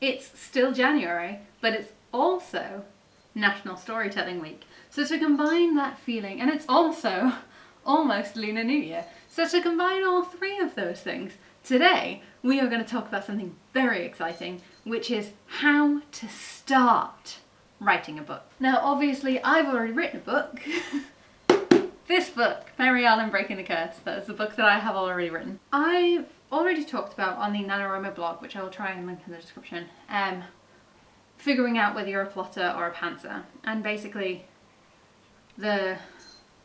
It's still January, but it's also National Storytelling Week. So to combine that feeling, and it's also almost Lunar New Year, so to combine all three of those things, today we are going to talk about something very exciting, which is how to start writing a book. Now obviously I've already written a book. This book, Mary Arlan Breaking the Curse, that is the book that I have already written. I've already talked about on the NaNoWriMo blog, which I will try and link in the description, figuring out whether you're a plotter or a pantser. And basically,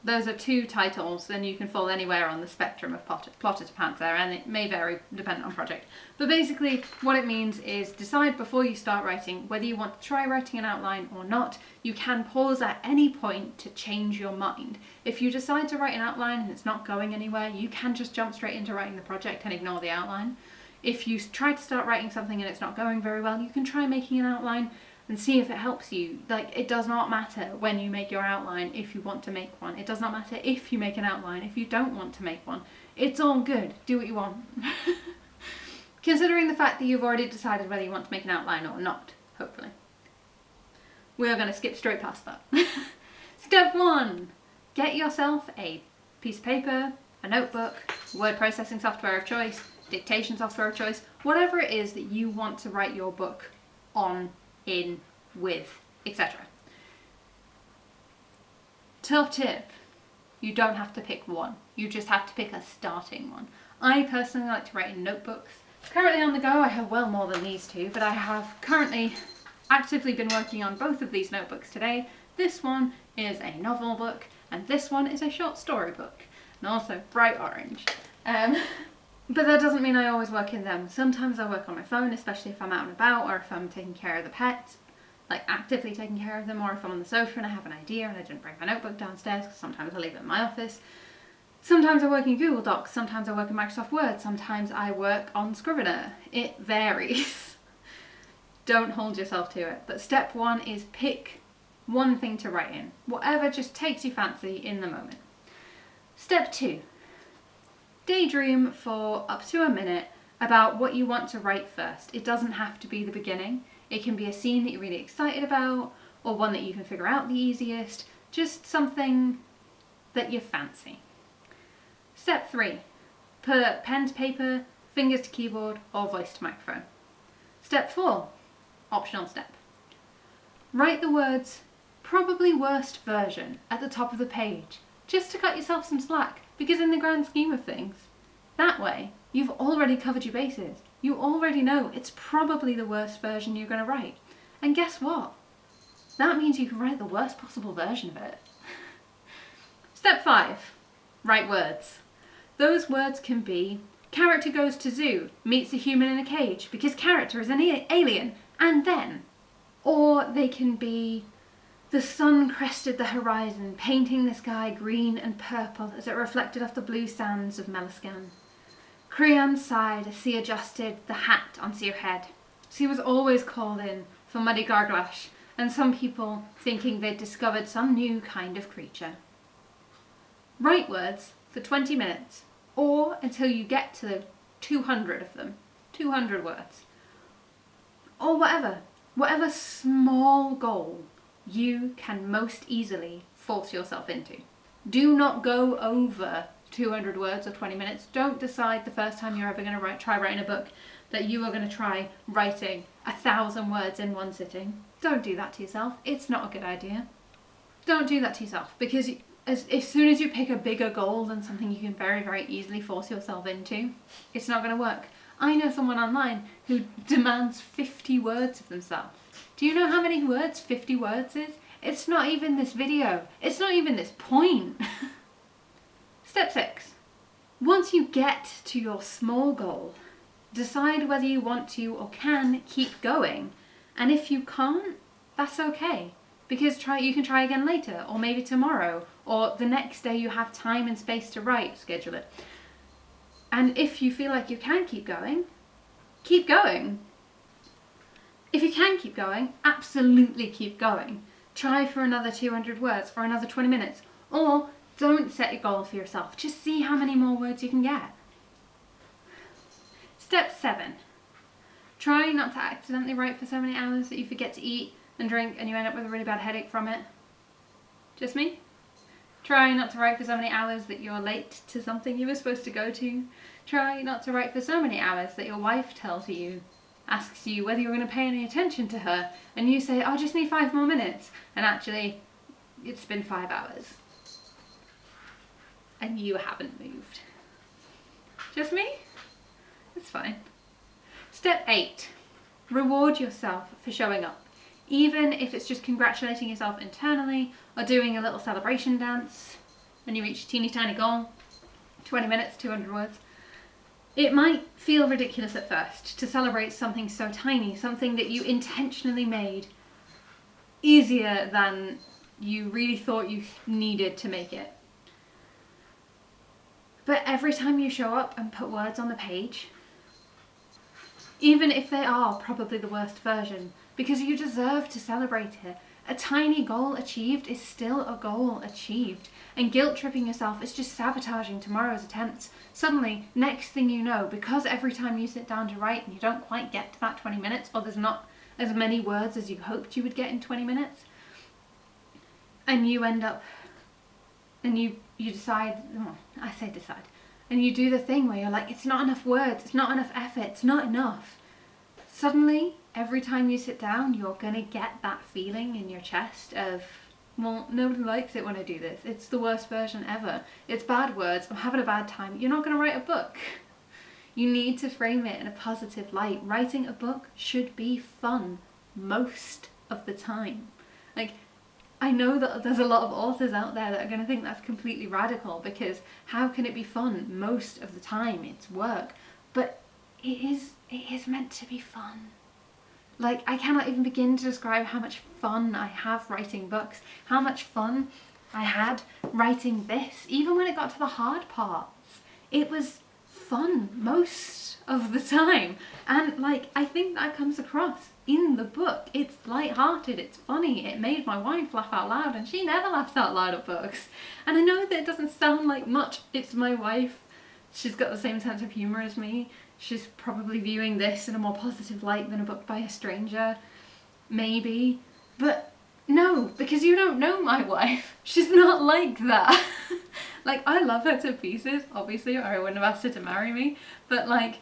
those are two titles, and you can fall anywhere on the spectrum of plotter to pantser, and it may vary depending on project. But basically, what it means is decide before you start writing whether you want to try writing an outline or not. You can pause at any point to change your mind. If you decide to write an outline and it's not going anywhere, you can just jump straight into writing the project and ignore the outline. If you try to start writing something and it's not going very well, you can try making an outline and see if it helps you. Like, it does not matter when you make your outline if you want to make one. It does not matter if you make an outline if you don't want to make one. It's all good. Do what you want. Considering the fact that you've already decided whether you want to make an outline or not, hopefully. We are going to skip straight past that. Step 1. Get yourself a piece of paper, a notebook, word processing software of choice, dictation software of choice, whatever it is that you want to write your book on, in, with, etc. Top tip, you don't have to pick one. You just have to pick a starting one. I personally like to write in notebooks. Currently on the go I have well more than these two, but I have currently actively been working on both of these notebooks today. This one is a novel book and this one is a short story book, and also bright orange. But that doesn't mean I always work in them. Sometimes I work on my phone, especially if I'm out and about or if I'm taking care of the pets, like actively taking care of them, or if I'm on the sofa and I have an idea and I didn't bring my notebook downstairs because sometimes I leave it in my office. Sometimes I work in Google Docs, sometimes I work in Microsoft Word, sometimes I work on Scrivener. It varies. Don't hold yourself to it. But step 1 is pick one thing to write in. Whatever just takes your fancy in the moment. Step 2. Daydream for up to a minute about what you want to write first. It doesn't have to be the beginning. It can be a scene that you're really excited about, or one that you can figure out the easiest. Just something that you fancy. Step 3. Put pen to paper, fingers to keyboard, or voice to microphone. Step 4. Optional step. Write the words "probably worst version" at the top of the page, just to cut yourself some slack, because in the grand scheme of things, that way you've already covered your bases. You already know it's probably the worst version you're going to write. And guess what? That means you can write the worst possible version of it. Step 5. Write words. Those words can be "character goes to zoo, meets a human in a cage because character is an alien, and then." Or they can be "the sun crested the horizon, painting the sky green and purple as it reflected off the blue sands of Meliscan. Creon sighed as she adjusted the hat onto your head. She was always called in for muddy garglash, and some people thinking they'd discovered some new kind of creature." Write words for 20 minutes, or until you get to 200 of them. 200 words. Or whatever small goal you can most easily force yourself into. Do not go over 200 words or 20 minutes. Don't decide the first time you're ever going to try writing a book that you are going to try writing 1,000 words in one sitting. Don't do that to yourself. It's not a good idea. Don't do that to yourself, because as soon as you pick a bigger goal than something you can very, very easily force yourself into, it's not going to work. I know someone online who demands 50 words of themselves. Do you know how many words 50 words is? It's not even this video. It's not even this point. Step 6. Once you get to your small goal, decide whether you want to or can keep going. And if you can't, that's okay. Because you can try again later, or maybe tomorrow, or the next day you have time and space to write, schedule it. And if you feel like you can keep going, keep going. If you can keep going, absolutely keep going. Try for another 200 words for another 20 minutes. Or don't set a goal for yourself. Just see how many more words you can get. Step 7. Try not to accidentally write for so many hours that you forget to eat and drink and you end up with a really bad headache from it. Just me? Try not to write for so many hours that you're late to something you were supposed to go to. Try not to write for so many hours that your wife tells you, asks you whether you're going to pay any attention to her, and you say, "I just need 5 more minutes," and actually it's been 5 hours and you haven't moved. Just me? It's fine. Step 8. Reward yourself for showing up. Even if it's just congratulating yourself internally or doing a little celebration dance when you reach a teeny tiny goal, 20 minutes, 200 words. It might feel ridiculous at first to celebrate something so tiny, something that you intentionally made easier than you really thought you needed to make it. But every time you show up and put words on the page, even if they are probably the worst version, because you deserve to celebrate it. A tiny goal achieved is still a goal achieved, and guilt tripping yourself is just sabotaging tomorrow's attempts. Suddenly, next thing you know, because every time you sit down to write and you don't quite get to that 20 minutes, or there's not as many words as you hoped you would get in 20 minutes, and you end up, and you decide, and you do the thing where you're like, it's not enough words, it's not enough effort, it's not enough. Suddenly, every time you sit down, you're gonna get that feeling in your chest of, well, nobody likes it when I do this. It's the worst version ever. It's bad words, I'm having a bad time. You're not gonna write a book. You need to frame it in a positive light. Writing a book should be fun most of the time. Like, I know that there's a lot of authors out there that are gonna think that's completely radical, because how can it be fun most of the time? It's work. But it is meant to be fun. Like, I cannot even begin to describe how much fun I have writing books, how much fun I had writing this. Even when it got to the hard parts, it was fun most of the time. And like, I think that comes across in the book. It's light-hearted, it's funny, it made my wife laugh out loud, and she never laughs out loud at books. And I know that it doesn't sound like much, it's my wife, she's got the same sense of humour as me. She's probably viewing this in a more positive light than a book by a stranger, maybe. But no, because you don't know my wife. She's not like that. Like, I love her to pieces, obviously, or I wouldn't have asked her to marry me. But like,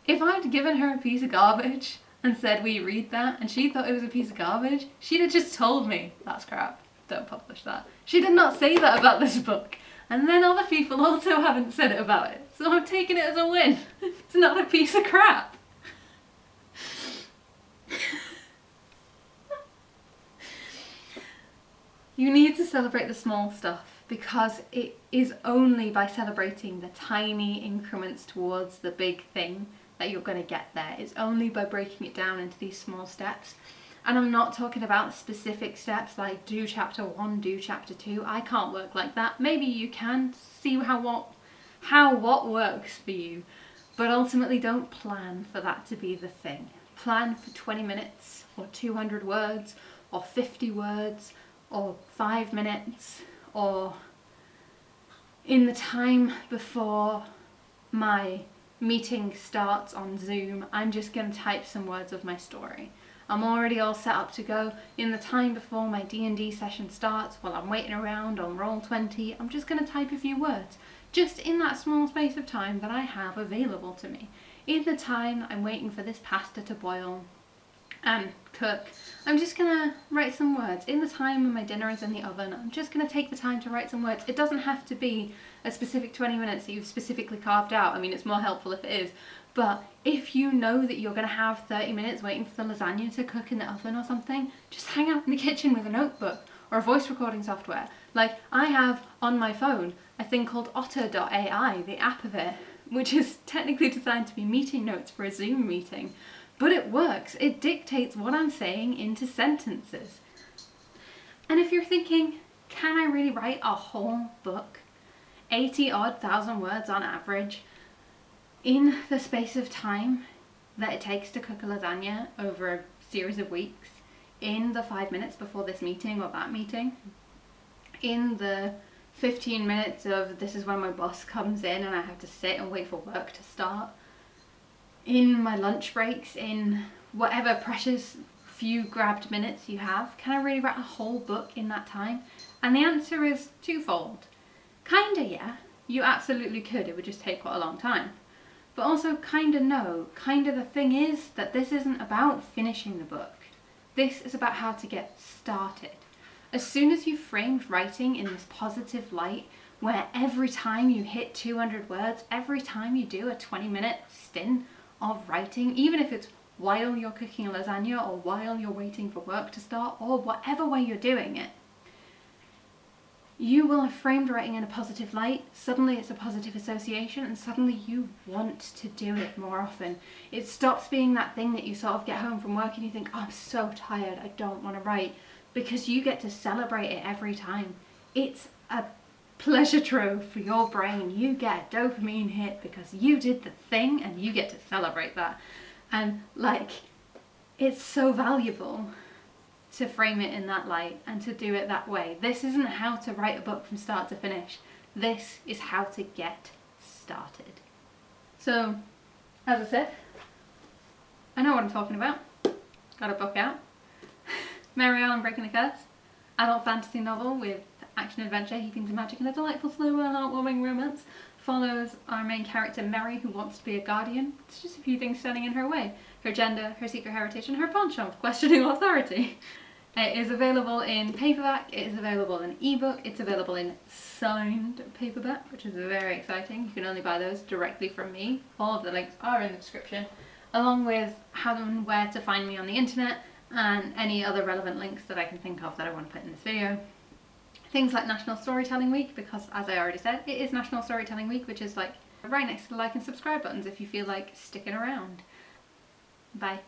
if I'd given her a piece of garbage and said, "Will you read that?" and she thought it was a piece of garbage, she'd have just told me, "That's crap, don't publish that." She did not say that about this book. And then other people also haven't said it about it. So I'm taking it as a win. It's not a piece of crap. You need to celebrate the small stuff, because it is only by celebrating the tiny increments towards the big thing that you're going to get there. It's only by breaking it down into these small steps. And I'm not talking about specific steps like do chapter 1, do chapter 2. I can't work like that. Maybe you can see how what works for you. But ultimately, don't plan for that to be the thing. Plan for 20 minutes or 200 words or 50 words or 5 minutes, or in the time before my meeting starts on Zoom, I'm just going to type some words of my story. I'm already all set up to go. In the time before my D&D session starts, while I'm waiting around on Roll20, I'm just going to type a few words, just in that small space of time that I have available to me. In the time I'm waiting for this pasta to boil and cook, I'm just going to write some words. In the time when my dinner is in the oven, I'm just going to take the time to write some words. It doesn't have to be a specific 20 minutes that you've specifically carved out. I mean, it's more helpful if it is. But if you know that you're going to have 30 minutes waiting for the lasagna to cook in the oven or something, just hang out in the kitchen with a notebook or a voice recording software. Like, I have on my phone a thing called Otter.ai, the app of it, which is technically designed to be meeting notes for a Zoom meeting. But it works. It dictates what I'm saying into sentences. And if you're thinking, can I really write a whole book? 80-odd thousand words on average, in the space of time that it takes to cook a lasagna over a series of weeks, in the 5 minutes before this meeting or that meeting, in the 15 minutes of this is when my boss comes in and I have to sit and wait for work to start. in my lunch breaks, in whatever precious few grabbed minutes you have, can I really write a whole book in that time? And the answer is twofold. Kinda yeah, you absolutely could, it would just take quite a long time. But also kinda no, kinda the thing is that this isn't about finishing the book. This is about how to get started. As soon as you've framed writing in this positive light, where every time you hit 200 words, every time you do a 20-minute stint of writing, even if it's while you're cooking a lasagna or while you're waiting for work to start or whatever way you're doing it, you will have framed writing in a positive light. Suddenly it's a positive association and suddenly you want to do it more often. It stops being that thing that you sort of get home from work and you think, oh, I'm so tired, I don't want to write, because you get to celebrate it every time. It's a pleasure trove for your brain. You get a dopamine hit because you did the thing and you get to celebrate that. And like, it's so valuable to frame it in that light and to do it that way. This isn't how to write a book from start to finish. This is how to get started. So, as I said, I know what I'm talking about. Got a book out. Mary Arlan Breaking the Curse. Adult fantasy novel with action adventure, heapings of magic and a delightful slow and heartwarming romance. Follows our main character Mary, who wants to be a guardian. It's just a few things standing in her way. Her gender, her secret heritage, and her penchant for questioning authority. It is available in paperback, it is available in ebook, it's available in signed paperback, which is very exciting. You can only buy those directly from me. All of the links are in the description, along with how and where to find me on the internet and any other relevant links that I can think of that I want to put in this video. Things like National Storytelling Week, because as I already said, it is National Storytelling Week, which is like right next to the like and subscribe buttons if you feel like sticking around. Bye.